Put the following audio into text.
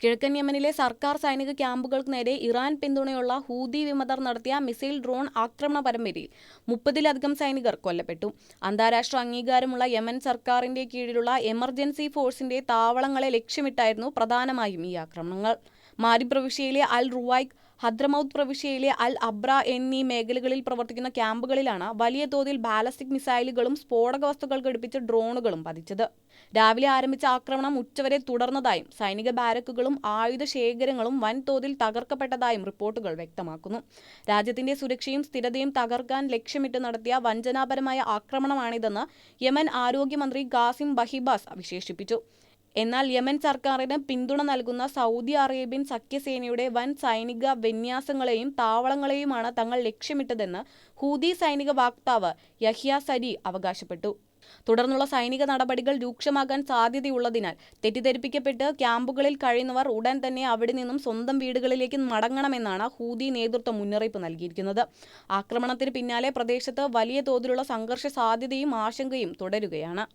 കിഴക്കൻ യമനിലെ സർക്കാർ സൈനിക ക്യാമ്പുകൾക്ക് നേരെ ഇറാൻ പിന്തുണയുള്ള ഹൂതി വിമതർ നടത്തിയ മിസൈൽ ഡ്രോൺ ആക്രമണ പരമ്പരയിൽ 30-ലധികം സൈനികർ കൊല്ലപ്പെട്ടു. അന്താരാഷ്ട്ര അംഗീകാരമുള്ള യമൻ സർക്കാരിന്റെ കീഴിലുള്ള എമർജൻസി ഫോഴ്സിന്റെ താവളങ്ങളെ ലക്ഷ്യമിട്ടായിരുന്നു പ്രധാനമായും ഈ ആക്രമണങ്ങൾ. മാരി പ്രവിശ്യയിലെ അൽ റുവൈഖ്, ഹദ്രമൗത്ത് പ്രവിശ്യയിലെ അൽ അബ്ര എന്നീ മേഖലകളിൽ പ്രവർത്തിക്കുന്ന ക്യാമ്പുകളിലാണ് വലിയ തോതിൽ ബാലസ്റ്റിക് മിസൈലുകളും സ്ഫോടക വസ്തുക്കൾ ഘടിപ്പിച്ച ഡ്രോണുകളും പതിച്ചത്. രാവിലെ ആരംഭിച്ച ആക്രമണം ഉച്ചവരെ തുടർന്നതായും സൈനിക ബാരക്കുകളും ആയുധ ശേഖരങ്ങളും വൻതോതിൽ തകർക്കപ്പെട്ടതായും റിപ്പോർട്ടുകൾ വ്യക്തമാക്കുന്നു. രാജ്യത്തിന്റെ സുരക്ഷയും സ്ഥിരതയും തകർക്കാൻ ലക്ഷ്യമിട്ട് നടത്തിയ വഞ്ചനാപരമായ ആക്രമണമാണിതെന്ന് യമൻ ആരോഗ്യമന്ത്രി ഖാസിം ബഹിബാസ് വിശേഷിപ്പിച്ചു. എന്നാൽ യമൻ സർക്കാരിന് പിന്തുണ നൽകുന്ന സൗദി അറേബ്യൻ സഖ്യസേനയുടെ വൻ സൈനിക വിന്യാസങ്ങളെയും താവളങ്ങളെയുമാണ് തങ്ങൾ ലക്ഷ്യമിട്ടതെന്ന് ഹൂതി സൈനിക വക്താവ് യഹ്യ സരി അവകാശപ്പെട്ടു. തുടർന്നുള്ള സൈനിക നടപടികൾ രൂക്ഷമാകാൻ സാധ്യതയുള്ളതിനാൽ തെറ്റിദ്ധരിപ്പിക്കപ്പെട്ട് ക്യാമ്പുകളിൽ കഴിയുന്നവർ ഉടൻ തന്നെ അവിടെ നിന്നും സ്വന്തം വീടുകളിലേക്ക് മടങ്ങണമെന്നാണ് ഹൂതി നേതൃത്വം മുന്നറിയിപ്പ് നൽകിയിരിക്കുന്നത്. ആക്രമണത്തിന് പിന്നാലെ പ്രദേശത്ത് വലിയ തോതിലുള്ള സംഘർഷ സാധ്യതയും ആശങ്കയും തുടരുകയാണ്.